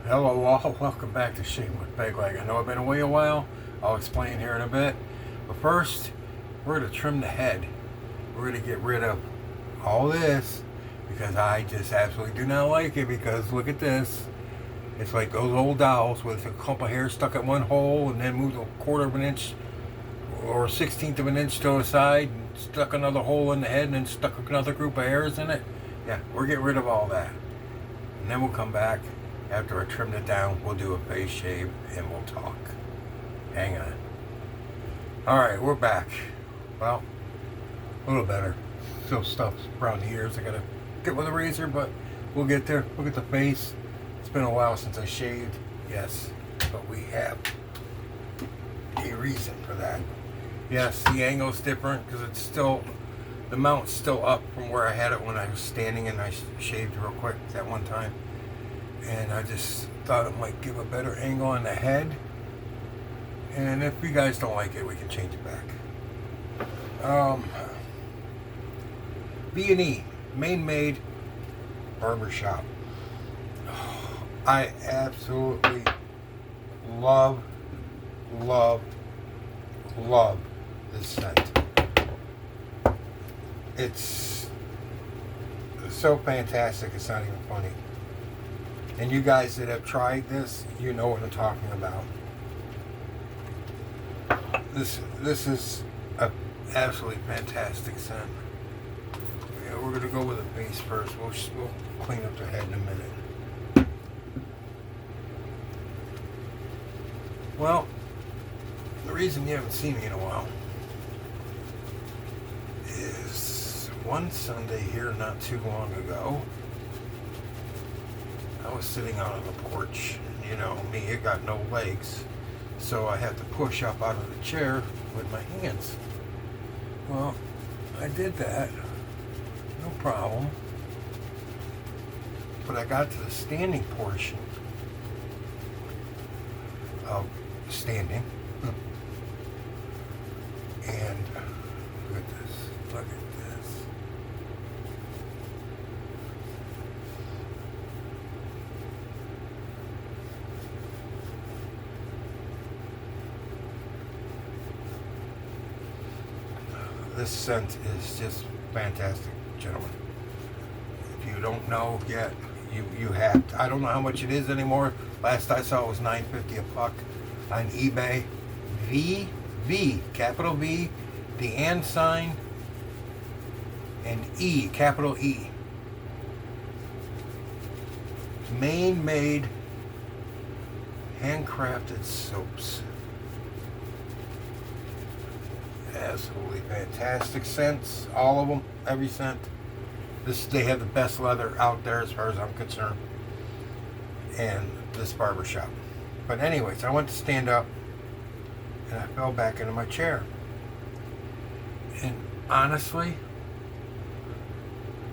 Hello all, welcome back to Shaving with Pegleg. I know I've been away a while, I'll explain here in a bit. But first, we're going to trim the head. We're going to get rid of all this because I just absolutely do not like it, because look at this. It's like those old dolls with a clump of hair stuck at one hole and then moved a quarter of an inch or a 16th of an inch to the side and stuck another hole in the head and then stuck another group of hairs in it. Yeah, we're getting rid of all that. And then we'll come back. After I trimmed it down, we'll do a face shave and we'll talk. Hang on. Alright, we're back. Well, a little better. Still stuff around the ears. I gotta get with a razor, but we'll get there. Look at the face. It's been a while since I shaved. Yes, but we have a reason for that. Yes, the angle's different because it's still, the mount's still up from where I had it when I was standing and I shaved real quick that one time. And I just thought it might give a better angle on the head. And if you guys don't like it, we can change it back. V&E Maine made barbershop. I absolutely love this scent. It's so fantastic, it's not even funny. And you guys that have tried this, you know what I'm talking about. This is a absolutely fantastic scent. Yeah, we're gonna go with the base first. We'll clean up the head in a minute. Well, the reason you haven't seen me in a while is one Sunday here not too long ago, I was sitting out on the porch. You know, me, it got no legs, so I had to push up out of the chair with my hands. Well, I did that, no problem. But I got to the standing portion of standing, and look at this, look at this. This scent is just fantastic, gentlemen. If you don't know yet, you have to. I don't know how much it is anymore. Last I saw it was $9.50 a puck on eBay. V, capital V, the and sign, and E, capital E. Maine made handcrafted soaps. Absolutely fantastic scents, all of them, every scent. They have the best leather out there as far as I'm concerned, and this barbershop. But anyways, I went to stand up and I fell back into my chair. And honestly,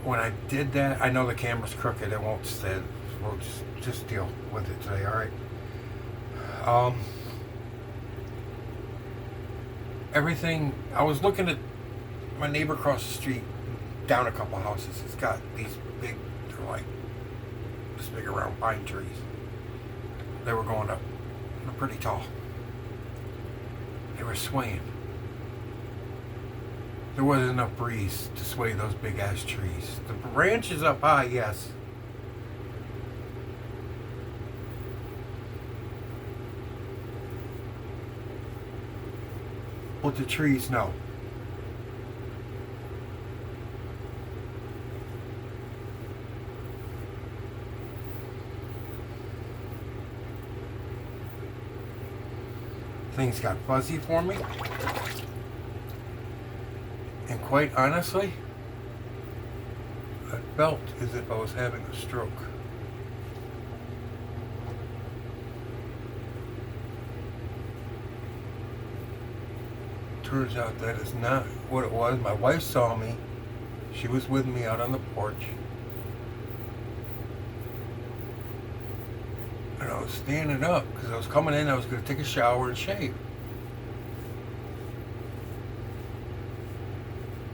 when I did that, I know the camera's crooked, it won't stay. We'll just deal with it today, alright? Everything, I was looking at my neighbor across the street, down a couple houses. It's got these big, they're like this big around pine trees. They were going up, they're pretty tall. They were swaying. There wasn't enough breeze to sway those big ass trees. The branches up high, yes. But the trees, no. Things got fuzzy for me. And quite honestly, I felt as if I was having a stroke. Turns out that is not what it was. My wife saw me. She was with me out on the porch. And I was standing up because I was coming in. I was going to take a shower and shave.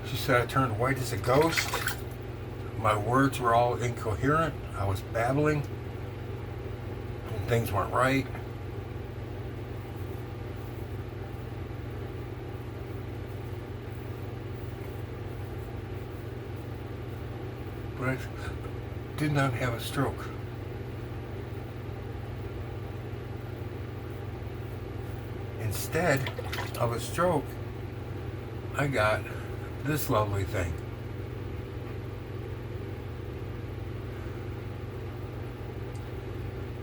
She said I turned white as a ghost. My words were all incoherent. I was babbling. things weren't right. But I did not have a stroke. Instead of a stroke, I got this lovely thing.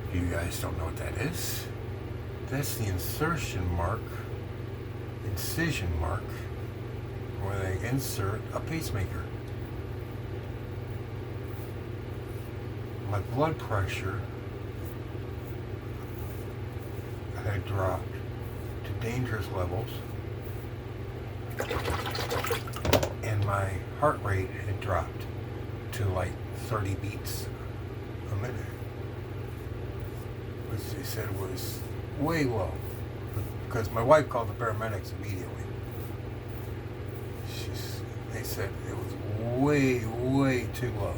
If you guys don't know what that is, that's the incision mark where they insert a pacemaker. My blood pressure had dropped to dangerous levels, and my heart rate had dropped to like 30 beats a minute, which they said was way low, because my wife called the paramedics immediately. They said it was way too low.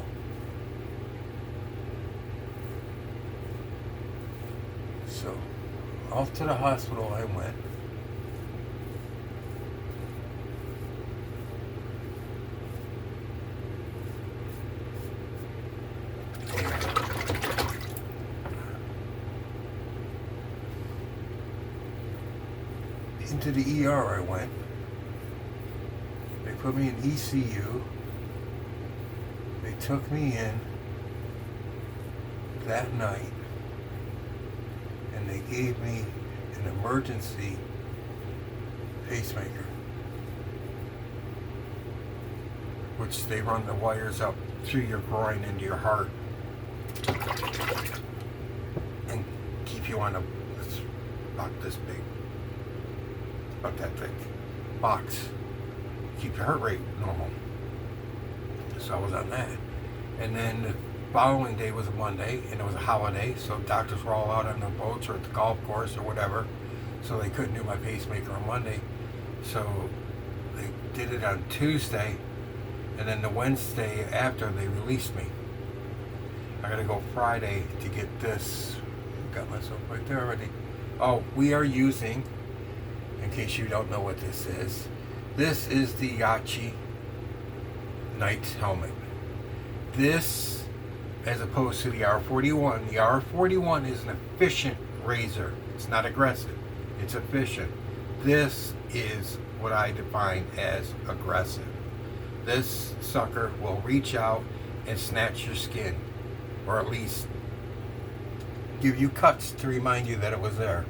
So off to the hospital I went. Into the ER I went. They put me in ECU. They took me in that night, and they gave me an emergency pacemaker, which they run the wires up through your groin into your heart and keep you on it's about this big, about that thick box, keep your heart rate normal. So I was on that, and then the following day was a Monday, and it was a holiday, so doctors were all out on their boats or at the golf course or whatever, so they couldn't do my pacemaker on Monday. So they did it on Tuesday, and then the Wednesday after they released me. I gotta go Friday to get this. Got myself right there already. Oh, we are using, in case you don't know what this is the Yaqi Knights Helmet. This, as opposed to the R41, the R41 is an efficient razor. It's not aggressive, it's efficient. This is what I define as aggressive. This sucker will reach out and snatch your skin, or at least give you cuts to remind you that it was there.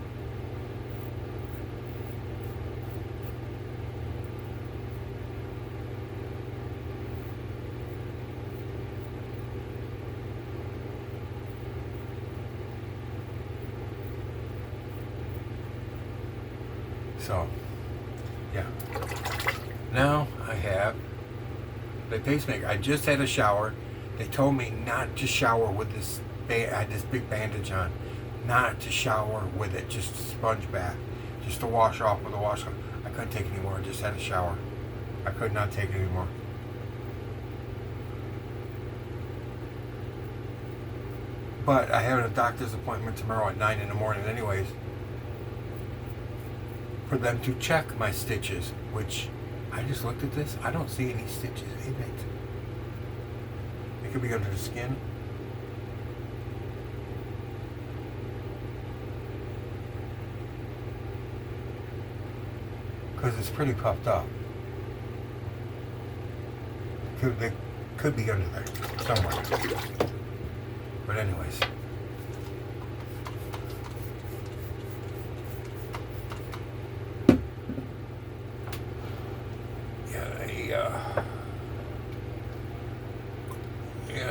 So, yeah. Now I have the pacemaker. I just had a shower. They told me not to shower with this. I had this big bandage on. Not to shower with it. Just a sponge bath. Just to wash off with a washcloth. I couldn't take it anymore. I just had a shower. I could not take it anymore. But I have a doctor's appointment tomorrow at 9 in the morning anyways, for them to check my stitches, which I just looked at this. I don't see any stitches in it. It could be under the skin. Because it's pretty puffed up. They could be under there somewhere. But anyways.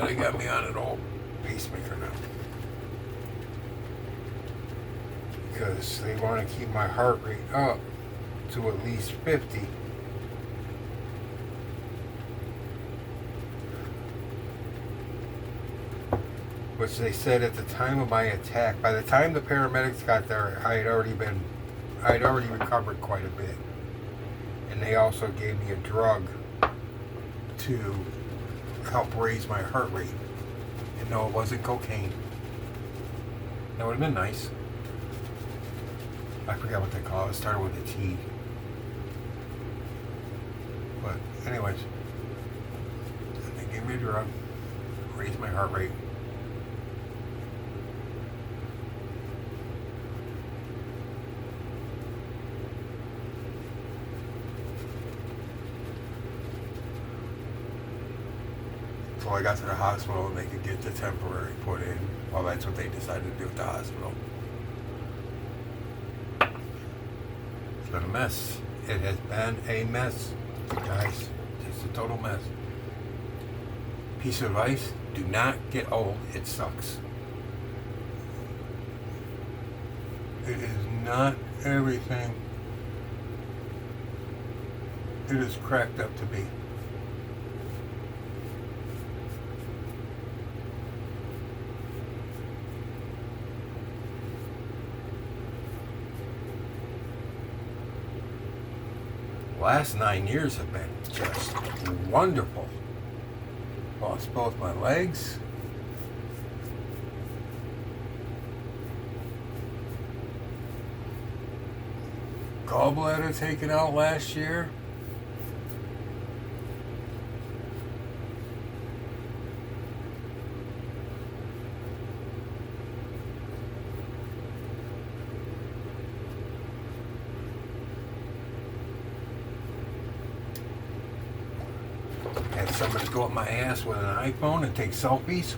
They got me on an old pacemaker now, because they want to keep my heart rate up to at least 50. Which they said at the time of my attack, by the time the paramedics got there, I had already recovered quite a bit. And they also gave me a drug to help raise my heart rate. And no, it wasn't cocaine. That would have been nice. I forgot what they call it. It started with a T. But anyways, they gave me a drug, raised my heart rate. So I got to the hospital and they could get the temporary put in. Well, that's what they decided to do at the hospital. It's been a mess. It has been a mess, guys. Just a total mess. Piece of advice, do not get old. It sucks. It is not everything it is cracked up to be. Last 9 years have been just wonderful. Lost both my legs. Gallbladder taken out last year. Had somebody go up my ass with an iPhone and take selfies.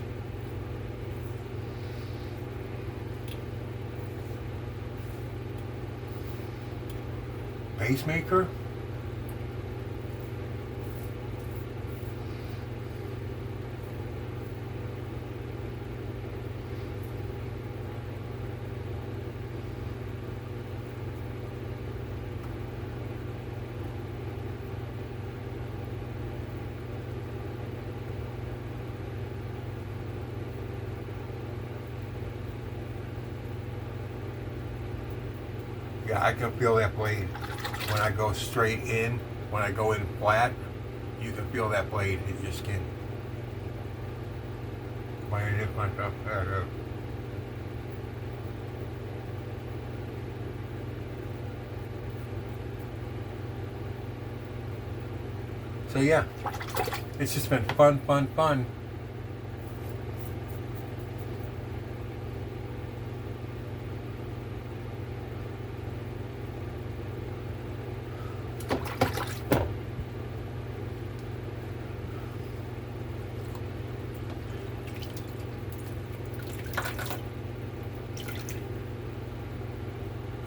Pacemaker. Yeah, I can feel that blade when I go straight in. When I go in flat, you can feel that blade hit your skin. Why did it punch up that up? So yeah, it's just been fun.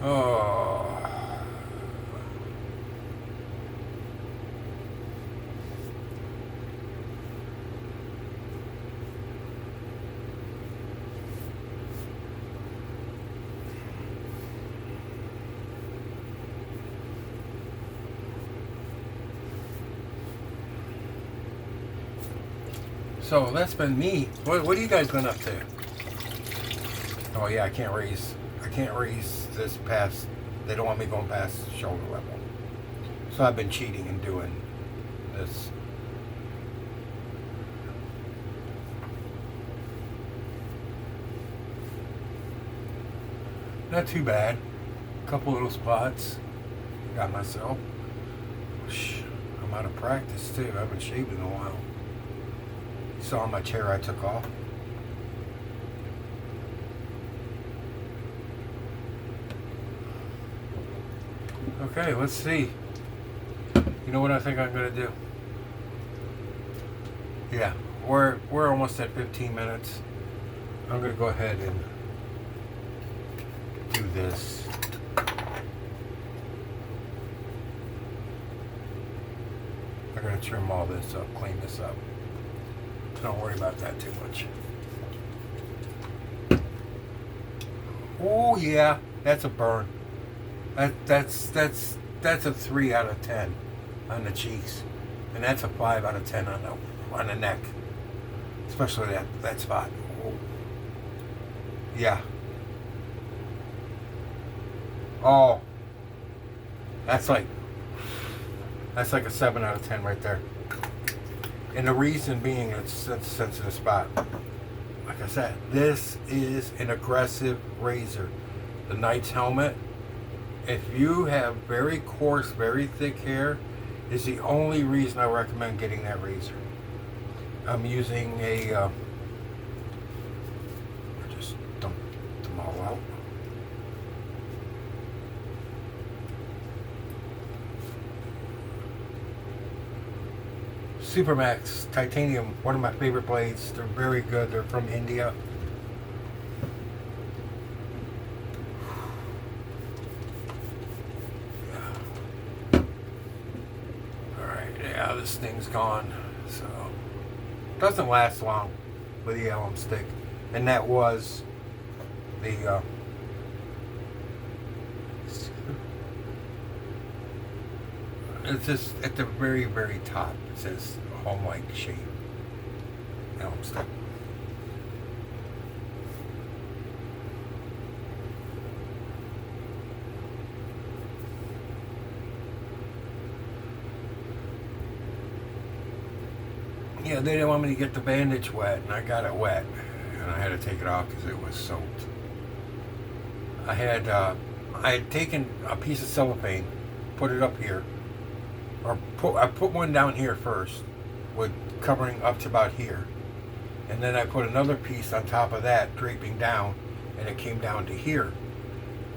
Oh. So that's been me. What have you guys been up to? Oh yeah, I can't raise this past, they don't want me going past shoulder level. So I've been cheating and doing this. Not too bad. Couple little spots. Got myself. I'm out of practice too. I haven't shaved in a while. You saw my chair I took off. Okay, let's see. You know what I think I'm gonna do? Yeah, we're almost at 15 minutes. I'm gonna go ahead and do this. I'm gonna trim all this up, clean this up. Don't worry about that too much. Oh yeah, that's a burn. That's a 3 out of 10 on the cheeks, and that's a 5 out of 10 on the neck, especially that spot. Oh. Yeah. Oh, that's like a 7 out of 10 right there. And the reason being, it's a sensitive spot. I like I said, this is an aggressive razor. The Knights Helmet, if you have very coarse, very thick hair, is the only reason I recommend getting that razor. I'm using a, I just dumped them all out. Supermax Titanium, one of my favorite blades. They're very good. They're from India. Yeah. Alright, yeah, this thing's gone. So, doesn't last long with the alum stick. And that was the, it's just at the very, very top. It says HomeLike Shaving. Alum stick. Yeah, they didn't want me to get the bandage wet, and I got it wet, and I had to take it off because it was soaked. I had taken a piece of cellophane, put it up here, I put one down here first, with covering up to about here, and then I put another piece on top of that, draping down, and it came down to here.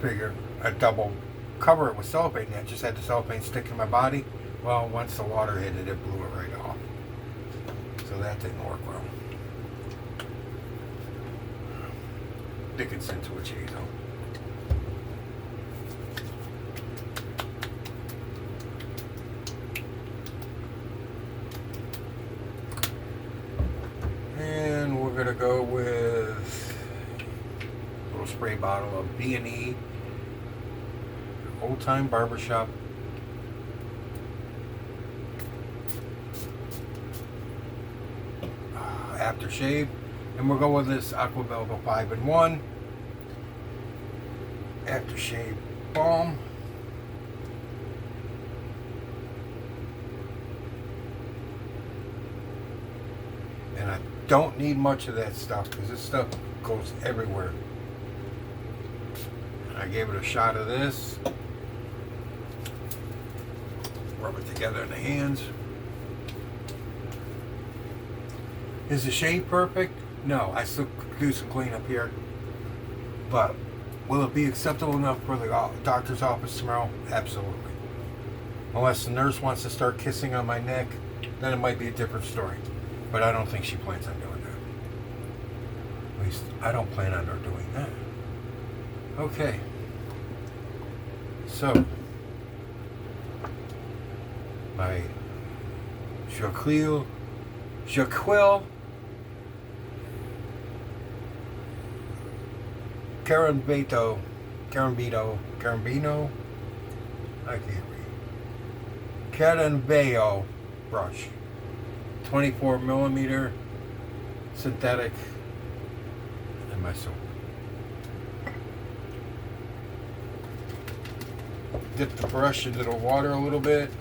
Figured I'd double cover it with cellophane. I just had the cellophane stick in my body. Well, once the water hit it, it blew it right off. So that didn't work well. Dickinson to a Hazel. And we're gonna go with a little spray bottle of V&E Old Tyme Barbershop. Aftershave, and we'll go with this Aqua Velva 5-in-1 aftershave balm. And I don't need much of that stuff because this stuff goes everywhere. And I gave it a shot of this. Rub it together in the hands. Is the shave perfect? No, I still do some cleanup here. But will it be acceptable enough for the doctor's office tomorrow? Absolutely. Unless the nurse wants to start kissing on my neck, then it might be a different story. But I don't think she plans on doing that. At least I don't plan on her doing that. Okay. So, my Jequil Corenveo, I can't read. Corenveo brush, 24mm synthetic, and my soap. Dip the brush into the water a little bit.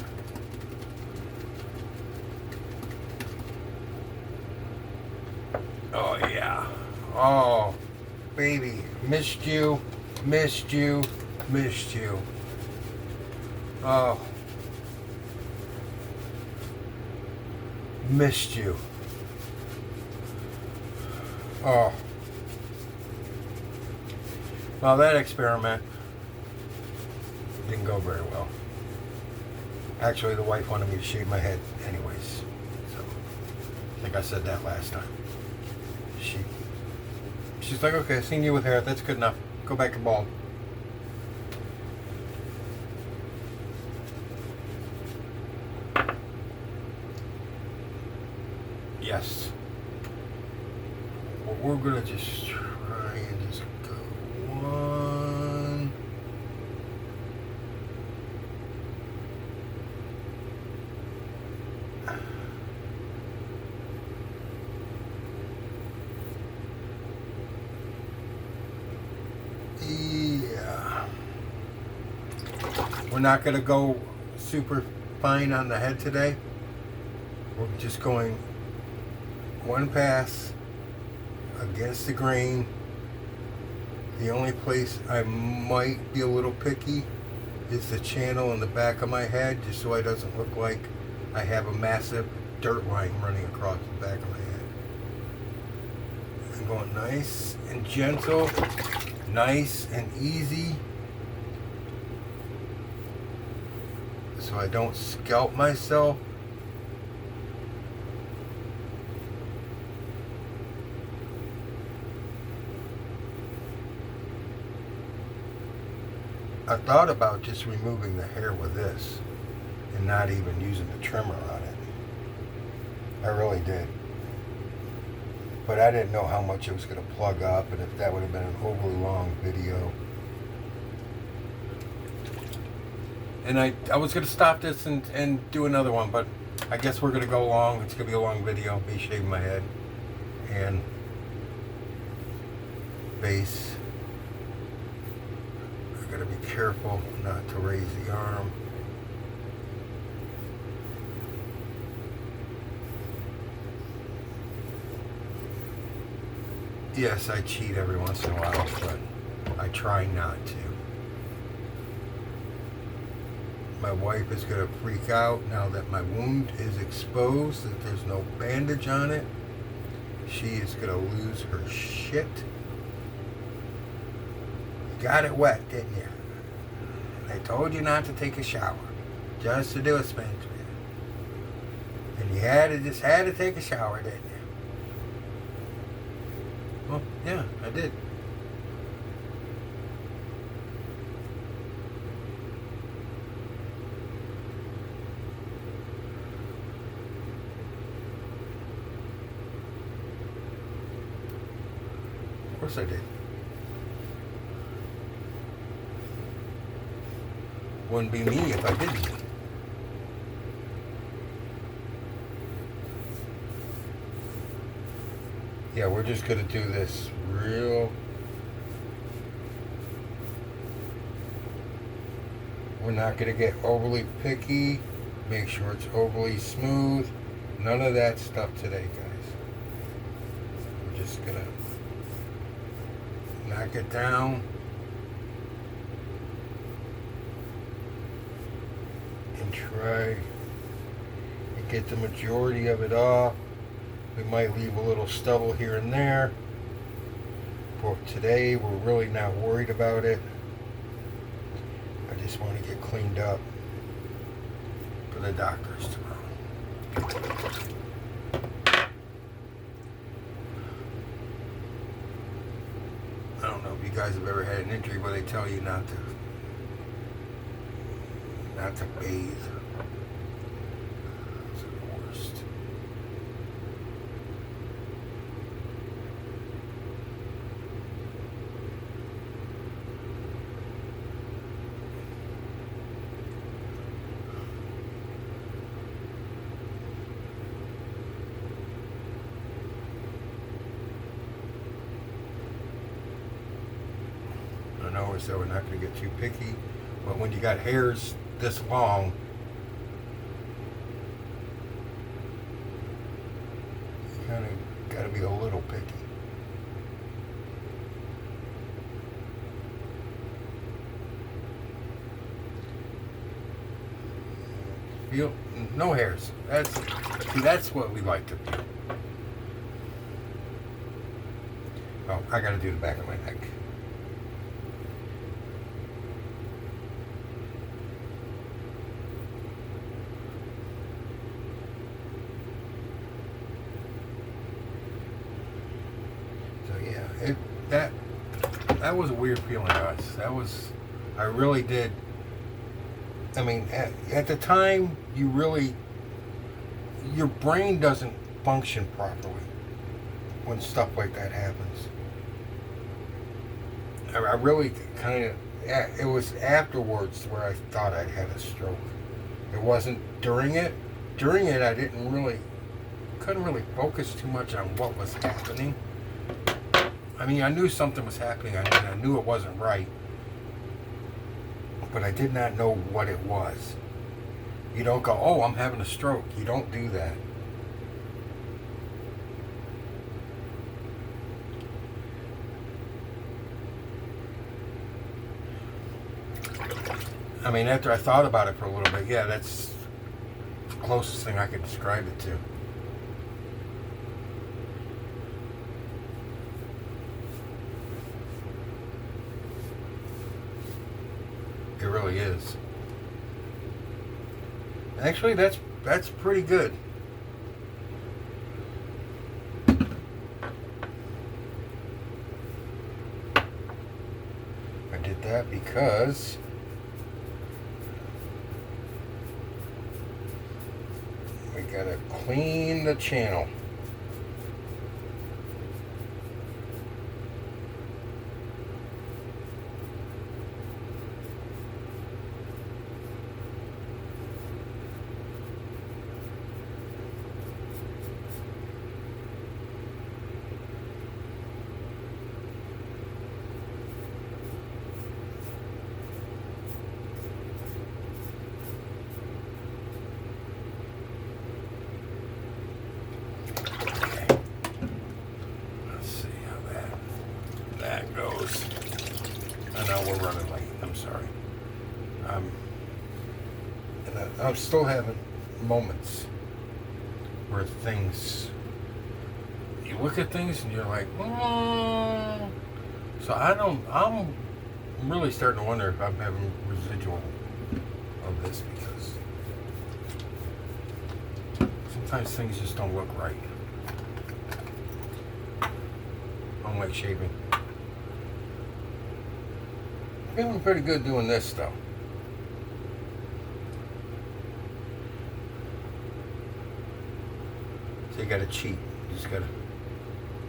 Oh yeah. Oh. Baby, missed you. Oh. Missed you. Oh. Well, that experiment didn't go very well. Actually, the wife wanted me to shave my head anyways. So, I think I said that last time. She's like, okay, I've seen you with hair. That's good enough. Go back to bald. Yes. Well, we're going to just try and just go one. Yeah. We're not going to go super fine on the head today. We're just going one pass against the grain. The only place I might be a little picky is the channel in the back of my head, just so it doesn't look like I have a massive dirt line running across the back of my head. I'm going nice and gentle, nice and easy, so I don't scalp myself. I thought about just removing the hair with this and not even using the trimmer on it. I really did. But I didn't know how much it was going to plug up and if that would have been an overly long video. And I was going to stop this and do another one, but I guess we're going to go long. It's going to be a long video, me shaving my head and base. Gotta be careful not to raise the arm. Yes, I cheat every once in a while, but I try not to. My wife is gonna freak out now that my wound is exposed, that there's no bandage on it. She is gonna lose her shit. Got it wet, didn't you? I told you not to take a shower, just to do a sponge bath. And you just had to take a shower, didn't you? Well, yeah, I did. Of course I did. Wouldn't be me if I didn't. Yeah, we're just gonna do this real. We're not gonna get overly picky. Make sure it's overly smooth. None of that stuff today, guys. We're just gonna knock it down. Try and get the majority of it off. We might leave a little stubble here and there. For today, we're really not worried about it. I just want to get cleaned up for the doctors tomorrow. I don't know if you guys have ever had an injury where they tell you not to bathe. It's the worst. I know we said we're not going to get too picky, but when you got hairs this long, you kind of got to be a little picky. Feel no hairs. That's what we like to feel. Oh, I got to do the back of my neck. That was a weird feeling, guys. I really did. I mean, at the time, your brain doesn't function properly when stuff like that happens. I really kind of, it was afterwards where I thought I'd had a stroke. It wasn't during it. During it, I couldn't really focus too much on what was happening. I mean, I knew something was happening. I knew it wasn't right. But I did not know what it was. You don't go, oh, I'm having a stroke. You don't do that. I mean, after I thought about it for a little bit, yeah, that's the closest thing I could describe it to. It really is. Actually, that's pretty good. I did that because we gotta clean the channel. We're running late. I'm sorry. And I'm still having moments where things, you look at things and you're like, So I'm really starting to wonder if I'm having residual of this, because sometimes things just don't look right. HomeLike Shaving. Feeling pretty good doing this though. So you gotta cheat. You just gotta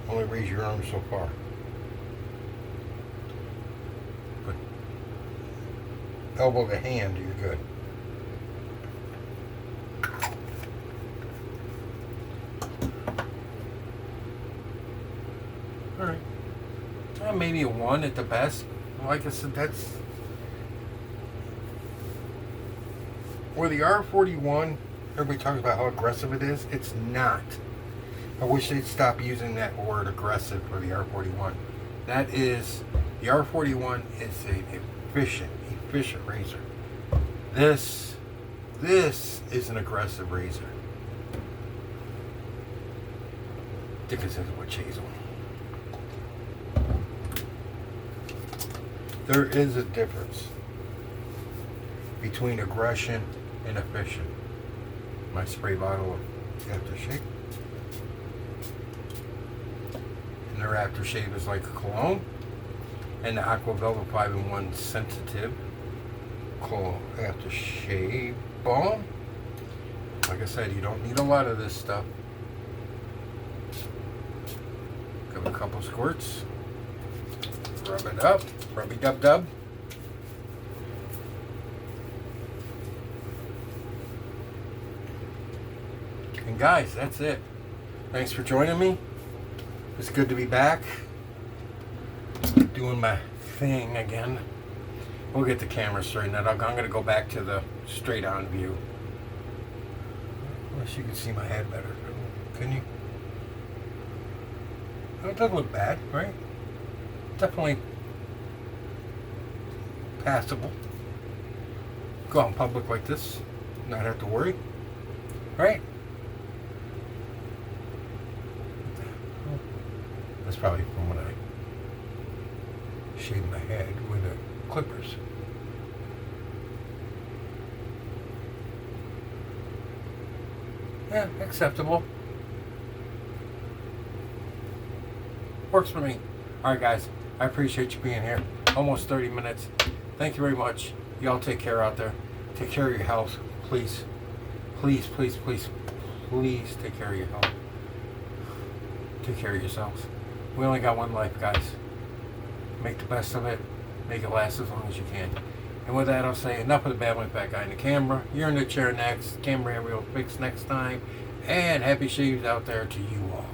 only raise your arm so far. But elbow to hand, you're good. Alright. Maybe a 1 at the best. Like I said, that's where the R41, everybody talks about how aggressive it is. It's not. I wish they'd stop using that word aggressive for the R41. That is, the R41 is an efficient razor. This is an aggressive razor. Dickinson with Hazel. There is a difference between aggression and efficient. My spray bottle of aftershave. And their aftershave is like a cologne. And the Aqua Velva 5-in-1 sensitive aftershave balm. Like I said, you don't need a lot of this stuff. Give it a couple squirts. Rub it up. Rubby-dub-dub. And guys, that's it. Thanks for joining me. It's good to be back. Doing my thing again. We'll get the camera straightened out. I'm going to go back to the straight-on view. Unless you can see my head better. Can you? Oh, it doesn't look bad, right? Definitely passable. Go out in public like this, not have to worry, right? That's probably from when I shaved my head with the clippers. Yeah, acceptable. Works for me. Alright guys, I appreciate you being here. Almost 30 minutes. Thank you very much. Y'all take care out there. Take care of your health. Please. Please, please, please, please take care of your health. Take care of yourselves. We only got one life, guys. Make the best of it. Make it last as long as you can. And with that, I'll say enough of the babbling fat guy in the camera. You're in the chair next. Camera will fix next time. And happy shaves out there to you all.